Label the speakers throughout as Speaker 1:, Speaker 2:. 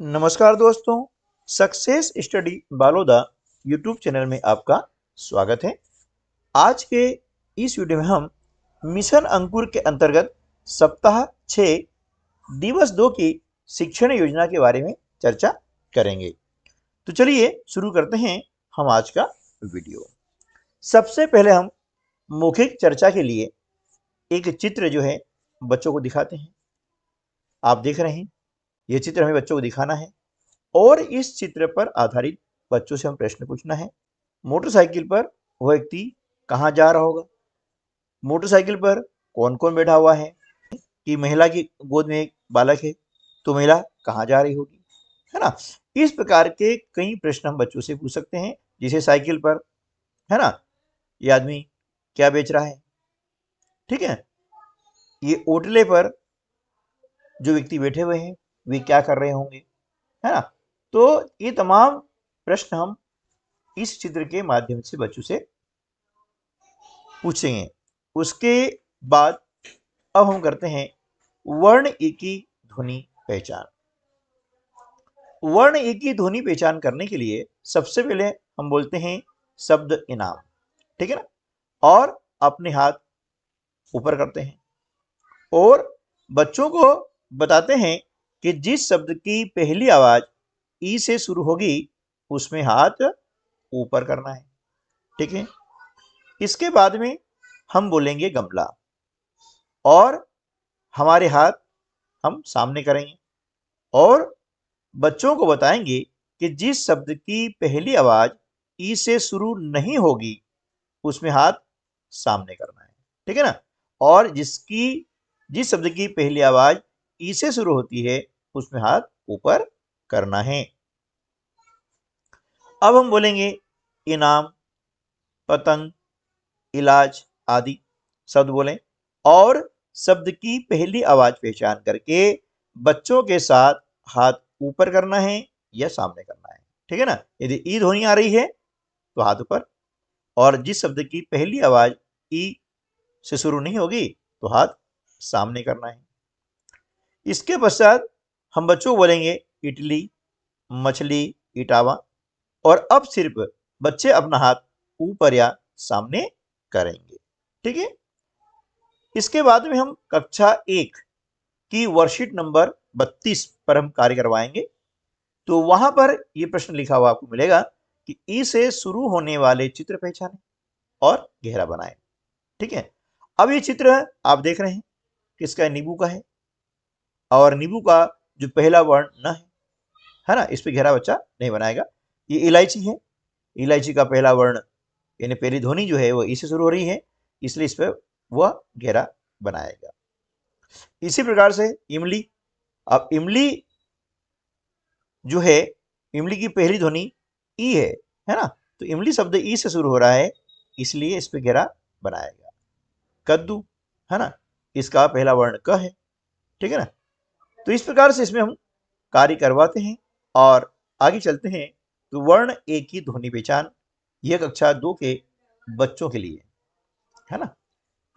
Speaker 1: नमस्कार दोस्तों, success study Baloda YouTube channel में आपका स्वागत है। आज के इस वीडियो में हम मिशन अंकुर के अंतर्गत सप्ताह 6 दिवस 2 की शिक्षण योजना के बारे में चर्चा करेंगे। तो चलिए शुरू करते हैं हम आज का वीडियो। सबसे पहले हम मौखिक चर्चा के लिए एक चित्र जो है बच्चों को दिखाते हैं। आप देख रहे हैं, ये चित्र हमें बच्चों को दिखाना है और इस चित्र पर आधारित बच्चों से हम प्रश्न पूछना है। मोटरसाइकिल पर वह व्यक्ति कहाँ जा रहा होगा? मोटरसाइकिल पर कौन कौन बैठा हुआ है? कि महिला की गोद में एक बालक है, तो महिला कहाँ जा रही होगी, है ना। इस प्रकार के कई प्रश्न हम बच्चों से पूछ सकते हैं। जैसे साइकिल पर, है ना, ये आदमी क्या बेच रहा है, ठीक है। ये ओटले पर जो व्यक्ति बैठे हुए हैं वे क्या कर रहे होंगे, है ना। तो ये तमाम प्रश्न हम इस चित्र के माध्यम से बच्चों से पूछेंगे। उसके बाद अब हम करते हैं वर्ण ए की ध्वनि पहचान। वर्ण ए की ध्वनि पहचान करने के लिए सबसे पहले हम बोलते हैं शब्द इनाम, ठीक है ना, और अपने हाथ ऊपर करते हैं और बच्चों को बताते हैं कि जिस शब्द की पहली आवाज ई से शुरू होगी उसमें हाथ ऊपर करना है, ठीक है। इसके बाद में हम बोलेंगे गमला और हमारे हाथ हम सामने करेंगे और बच्चों को बताएंगे कि जिस शब्द की पहली आवाज ई से शुरू नहीं होगी उसमें हाथ सामने करना है, ठीक है ना। और जिस शब्द की पहली आवाज ई से शुरू होती है उसमें हाथ ऊपर करना है। अब हम बोलेंगे इनाम, पतंग, इलाज आदि शब्द बोलें और शब्द की पहली आवाज पहचान करके बच्चों के साथ हाथ ऊपर करना है या सामने करना है, ठीक है ना। यदि ई ध्वनि आ रही है तो हाथ ऊपर, और जिस शब्द की पहली आवाज ई से शुरू नहीं होगी तो हाथ सामने करना है। इसके पश्चात हम बच्चों को बोलेंगे इडली, मछली, इटावा, और अब सिर्फ बच्चे अपना हाथ ऊपर या सामने करेंगे, ठीक है। इसके बाद में हम कक्षा 1 की वर्कशीट नंबर 32 पर हम कार्य करवाएंगे। तो वहां पर यह प्रश्न लिखा हुआ आपको मिलेगा कि ई से शुरू होने वाले चित्र पहचानें और गहरा बनाएं, ठीक है। अब ये चित्र आप देख रहे हैं किसका है? नींबू का है, और नींबू का जो पहला वर्ण न है ना, इस पे गहरा बच्चा नहीं बनाएगा। ये इलायची है, इलायची का पहला वर्ण यानी पहली ध्वनि जो है वो ई से शुरू हो रही है, इसलिए इस पर वह गहरा बनाएगा। इसी प्रकार से इमली, अब इमली जो है, इमली की पहली ध्वनि ई है ना, तो इमली शब्द ई से शुरू हो रहा है इसलिए इस पे गहरा बनाएगा। कद्दू, है ना, इसका पहला वर्ण क है, ठीक है ना। तो इस प्रकार से इसमें हम कार्य करवाते हैं और आगे चलते हैं। तो वर्ण ए की ध्वनि पहचान, यह कक्षा 2 के बच्चों के लिए है ना।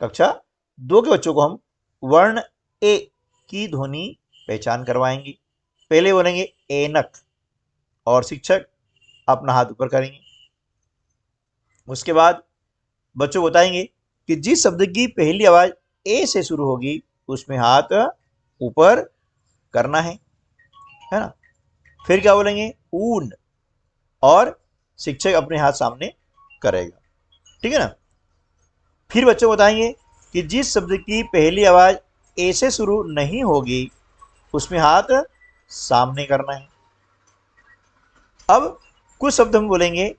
Speaker 1: कक्षा 2 के बच्चों को हम वर्ण ए की ध्वनि पहचान करवाएंगे। पहले बोलेंगे ऐनक और शिक्षक अपना हाथ ऊपर करेंगे। उसके बाद बच्चों बताएंगे कि जिस शब्द की पहली आवाज ए से शुरू होगी उसमें हाथ ऊपर करना है ना। फिर क्या बोलेंगे? ऊन, और शिक्षक अपने हाथ सामने करेगा, ठीक है ना। फिर बच्चों बताएंगे कि जिस शब्द की पहली आवाज ए से शुरू नहीं होगी उसमें हाथ सामने करना है। अब कुछ शब्द हम बोलेंगे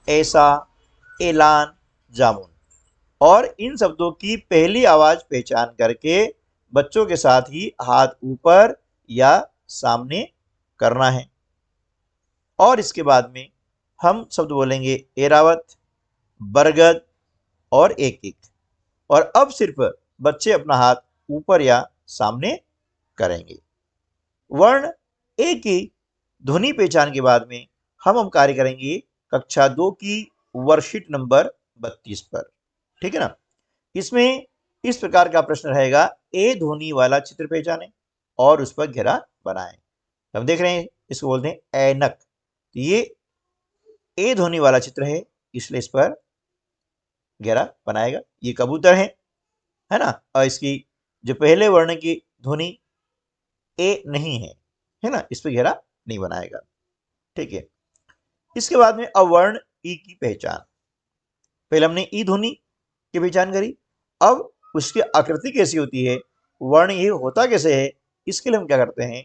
Speaker 1: ऐसा, ऐलान, जामुन, और इन शब्दों की पहली आवाज पहचान करके बच्चों के साथ ही हाथ ऊपर या सामने करना है। और इसके बाद में हम शब्द बोलेंगे एरावत, बरगद और एक एक, और अब सिर्फ बच्चे अपना हाथ ऊपर या सामने करेंगे। वर्ण ए की ध्वनि पहचान के बाद में हम कार्य करेंगे कक्षा 2 की वर्कशीट नंबर 32 पर, ठीक है ना। इसमें इस प्रकार का प्रश्न रहेगा, ए ध्वनि वाला चित्र पहचानें और उस पर घेरा बनाएं। हम देख रहे हैं इसको बोलते हैं ऐनक। तो ये ए ध्वनि वाला चित्र है, इसलिए इस पर घेरा बनाएगा। ये कबूतर है ना, और इसकी जो पहले वर्ण की ध्वनि ए नहीं है ना, इस पर घेरा नहीं बनाएगा। ठीक है। इसके बाद में अवर्ण ई की पहचान। पहले हमने ई ध्वनि की पहचान करी, अब उसकी आकृति कैसी होती है, वर्ण ये होता कैसे है, इसके लिए हम क्या करते हैं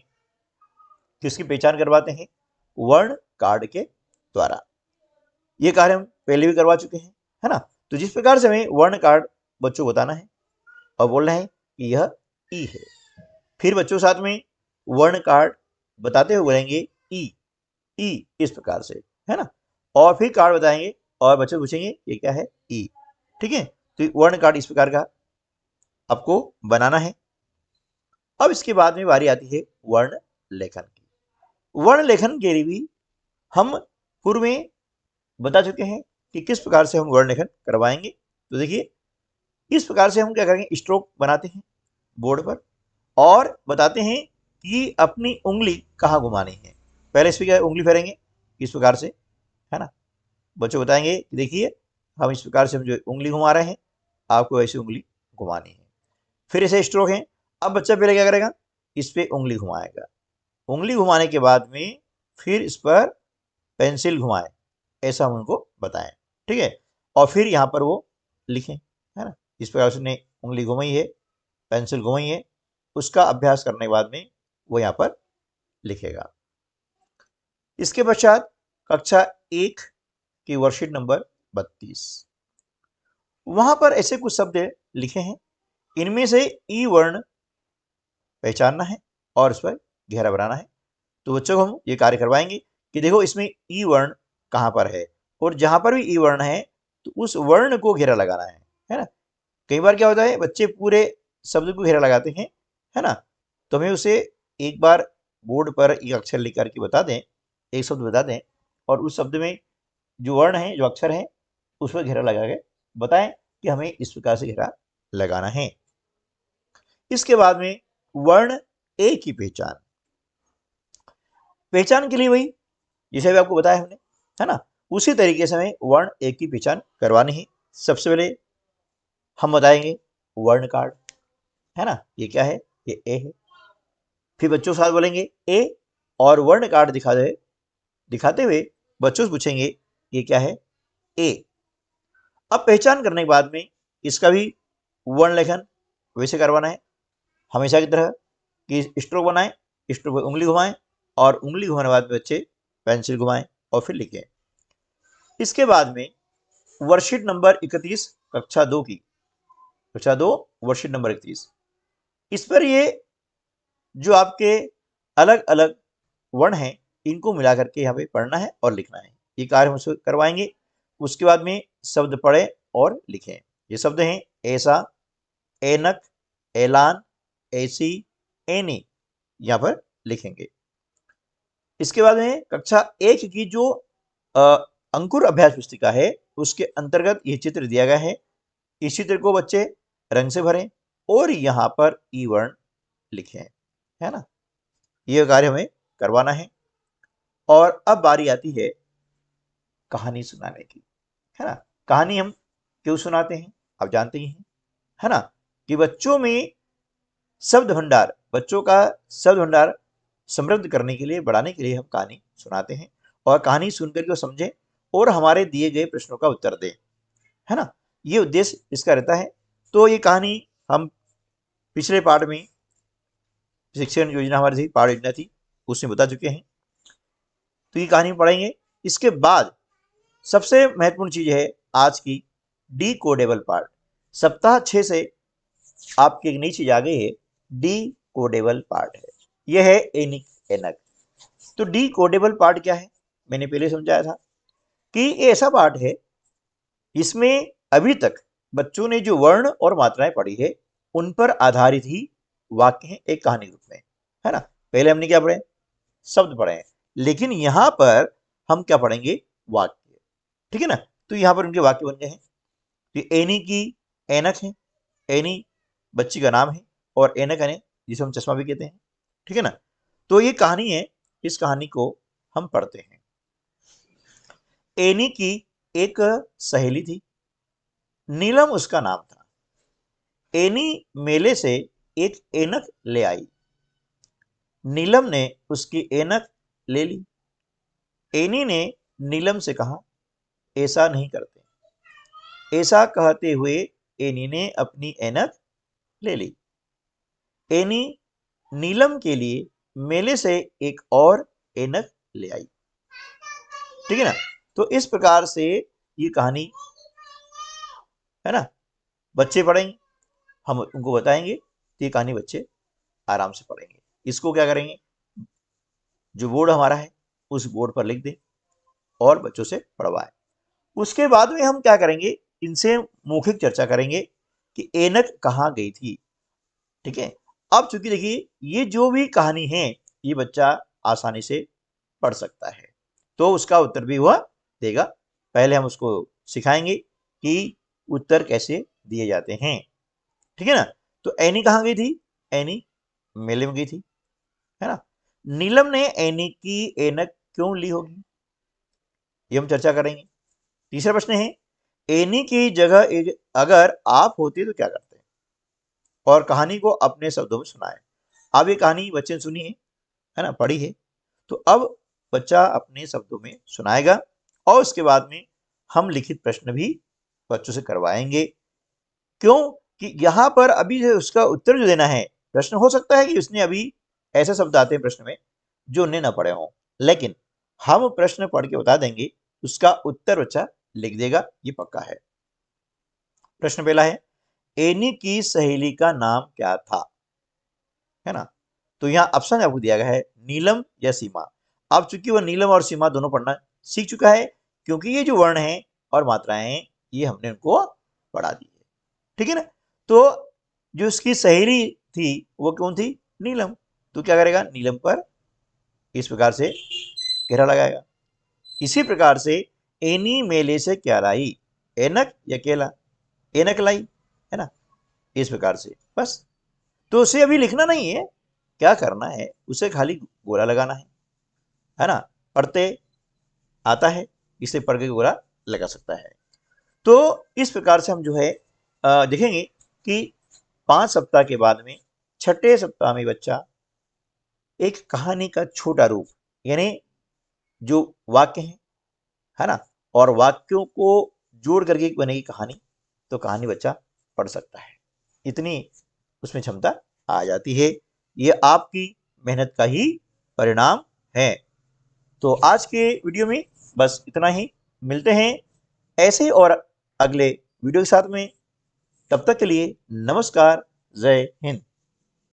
Speaker 1: कि उसकी पहचान करवाते हैं वर्ण कार्ड के द्वारा। ये कार्य हम पहले भी करवा चुके हैं, है ना। तो जिस प्रकार से हमें वर्ण कार्ड बच्चों को बताना है और बोलना है कि यह ई है, फिर बच्चों के साथ में वर्ण कार्ड बताते हुए बोलेंगे ई इस प्रकार से, है ना, और फिर कार्ड बताएंगे और बच्चे पूछेंगे ये क्या है, ई। ठीक है। तो वर्ण कार्ड इस प्रकार का आपको बनाना है। अब इसके बाद में बारी आती है वर्ण लेखन की। वर्ण लेखन के लिए भी हम पूर्व में बता चुके हैं कि किस प्रकार से हम वर्ण लेखन करवाएंगे। तो देखिए, इस प्रकार से हम क्या करेंगे, स्ट्रोक बनाते हैं बोर्ड पर और बताते हैं कि अपनी उंगली कहाँ घुमानी है। पहले इस पर क्या उंगली फेरेंगे इस प्रकार से, है ना। बच्चों बताएंगे कि देखिए हम इस प्रकार से हम जो उंगली घुमा रहे हैं, आपको ऐसी उंगली घुमानी है। फिर ऐसे स्ट्रोक है। अब बच्चा पहले क्या करेगा, इस पे उंगली घुमाएगा। उंगली घुमाने के बाद में फिर इस पर पेंसिल घुमाए, ऐसा हम उनको बताएं। ठीक है। और फिर यहाँ पर वो लिखें, है ना। इस प्रकार से उसने उंगली घुमाई है, पेंसिल घुमाई है, उसका अभ्यास करने के बाद में वो यहाँ पर लिखेगा। इसके पश्चात कक्षा 1 की वर्कशीट नंबर 32, वहां पर ऐसे कुछ शब्द लिखे हैं, इनमें से ई वर्ण पहचानना है और उस पर घेरा बनाना है। तो बच्चों को हम ये कार्य करवाएंगे कि देखो इसमें ई वर्ण कहाँ पर है, और जहां पर भी ई वर्ण है तो उस वर्ण को घेरा लगाना है ना। कई बार क्या होता है, बच्चे पूरे शब्द को घेरा लगाते हैं, है ना। तो हमें उसे एक बार बोर्ड पर एक अक्षर लिख करके बता दें, एक शब्द बता दें, और उस शब्द में जो वर्ण है, जो अक्षर है, उस पर घेरा लगा के बताएं कि हमें इस प्रकार से घेरा लगाना है। इसके बाद में वर्ण ए की पहचान। पहचान के लिए वही जैसे अभी आपको बताया हमने, है ना, उसी तरीके से हमें वर्ण ए की पहचान करवानी है। सबसे पहले हम बताएंगे वर्ण कार्ड, है ना, ये क्या है, ये ए है। फिर बच्चों के साथ बोलेंगे ए और वर्ण कार्ड दिखाते हुए बच्चों से पूछेंगे ये क्या है, ए। अब पहचान करने के बाद में इसका भी वर्ण लेखन वैसे करवाना है, हमेशा की तरह कि स्ट्रोक बनाएं, स्ट्रोक पर उंगली घुमाएं और उंगली घुमाने के बाद बच्चे पेंसिल घुमाएं और फिर लिखें। इसके बाद में वर्कशीट नंबर 31 कक्षा 2 की, कक्षा 2 वर्कशीट नंबर 31, इस पर ये जो आपके अलग अलग वर्ण हैं, इनको मिला करके यहाँ पे पढ़ना है और लिखना है। ये कार्य हम उसको करवाएंगे। उसके बाद में शब्द पढ़ें और लिखें। ये शब्द हैं ऐसा, ऐनक, ऐलान, ऐसी, ऐनी, यहाँ पर लिखेंगे। इसके बाद में कक्षा 1 की जो अंकुर अभ्यास पुस्तिका है, उसके अंतर्गत ये चित्र दिया गया है। इस चित्र को बच्चे रंग से भरें और यहाँ पर ई वर्ण लिखें, है ना। ये कार्य हमें करवाना है। और अब बारी आती है कहानी सुनाने की, है ना। कहानी हम क्यों सुनाते हैं, आप जानते ही हैं, है ना, कि बच्चों में शब्द भंडार, बच्चों का शब्द भंडार समृद्ध करने के लिए, बढ़ाने के लिए हम कहानी सुनाते हैं, और कहानी सुनकर के समझें और हमारे दिए गए प्रश्नों का उत्तर दें, है ना। ये उद्देश्य इसका रहता है। तो ये कहानी हम पिछले पाठ में, शिक्षण योजना हमारी थी, पाठ योजना थी, उसमें बता चुके हैं। तो ये कहानी पढ़ेंगे। इसके बाद सबसे महत्वपूर्ण चीज है आज की डी कोडेबल पार्ट। सप्ताह 6 से आपकी एक नई चीज आ गई है, डी कोडेबल पार्ट है। यह है एनिक, एनक। तो डी कोडेबल पार्ट क्या है, मैंने पहले समझाया था कि ये ऐसा पार्ट है इसमें अभी तक बच्चों ने जो वर्ण और मात्राएं पढ़ी है, उन पर आधारित ही वाक्य है एक कहानी रूप में, है ना। पहले हमने क्या पढ़े, शब्द पढ़े हैं, लेकिन यहां पर हम क्या पढ़ेंगे, वाक्य। ठीक है ना। तो यहां पर उनके वाक्य बन गए हैं। तो एनी की एनक है, एनी बच्ची का नाम है, और एनक है जिसे हम चश्मा भी कहते हैं। ठीक है ना। तो ये कहानी है इस कहानी को हम पढ़ते हैं। एनी की एक सहेली थी, नीलम उसका नाम था। एनी मेले से एक ऐनक ले आई। नीलम ने उसकी ऐनक ले ली। एनी ने नीलम से कहा, ऐसा नहीं करते। ऐसा कहते हुए एनी ने अपनी ऐनक ले ली। एनी नीलम के लिए मेले से एक और ऐनक ले आई। ठीक है ना। तो इस प्रकार से ये कहानी है ना, बच्चे पढ़ेंगे, हम उनको बताएंगे तो ये कहानी बच्चे आराम से पढ़ेंगे। इसको क्या करेंगे, जो बोर्ड हमारा है उस बोर्ड पर लिख दें और बच्चों से पढ़वाएं। उसके बाद में हम क्या करेंगे, इनसे मौखिक चर्चा करेंगे कि ऐनक कहाँ गई थी। ठीक है। अब चूंकि देखिए ये जो भी कहानी है ये बच्चा आसानी से पढ़ सकता है, तो उसका उत्तर भी वह देगा। पहले हम उसको सिखाएंगे कि उत्तर कैसे दिए जाते हैं। ठीक है ना। तो एनी कहाँ गई थी, एनी मेले में गई थी, है ना। नीलम ने एनी की ऐनक क्यों ली होगी, ये हम चर्चा करेंगे। तीसरा प्रश्न है, एनी की जगह अगर आप होते तो क्या करते, और कहानी को अपने शब्दों में सुनाए। अब ये कहानी बच्चे ने सुनी है ना, पढ़ी है, तो अब बच्चा अपने शब्दों में सुनाएगा और उसके बाद में हम लिखित प्रश्न भी बच्चों से करवाएंगे। क्यों कि यहाँ पर अभी जो उसका उत्तर जो देना है, प्रश्न हो सकता है कि उसने अभी ऐसे शब्द आते हैं प्रश्न में जो उन्हें ना पढ़े हों, लेकिन हम प्रश्न पढ़ के बता देंगे, उसका उत्तर बच्चा लिख देगा, ये पक्का है। प्रश्न पहला है, एनी की सहेली का नाम क्या था, है ना। तो यहाँ ऑप्शन आपको दिया गया है, नीलम या सीमा। अब चूंकि वह नीलम और सीमा दोनों पढ़ना सीख चुका है, क्योंकि ये जो वर्ण है और मात्राएं हैं ये हमने उनको पढ़ा दी है। ठीक है ना। तो जो उसकी सहेली थी वो कौन थी, नीलम। तो क्या करेगा, नीलम पर इस प्रकार से घेरा लगाएगा। इसी प्रकार से एनी मेले से क्या लाई, ऐनक या केला, ऐनक लाई, है ना। इस प्रकार से बस। तो उसे अभी लिखना नहीं है, क्या करना है, उसे खाली गोला लगाना है ना। पढ़ते आता है, इसे पढ़ के गोला लगा सकता है। तो इस प्रकार से हम जो है देखेंगे कि 5 सप्ताह के बाद में छठे सप्ताह में बच्चा एक कहानी का छोटा रूप, यानी जो वाक्य है ना, और वाक्यों को जोड़ करके बनेगी कहानी, तो कहानी बच्चा पढ़ सकता है। इतनी उसमें क्षमता आ जाती है। ये आपकी मेहनत का ही परिणाम है। तो आज के वीडियो में बस इतना ही। मिलते हैं ऐसे और अगले वीडियो के साथ में। तब तक के लिए नमस्कार, जय हिंद।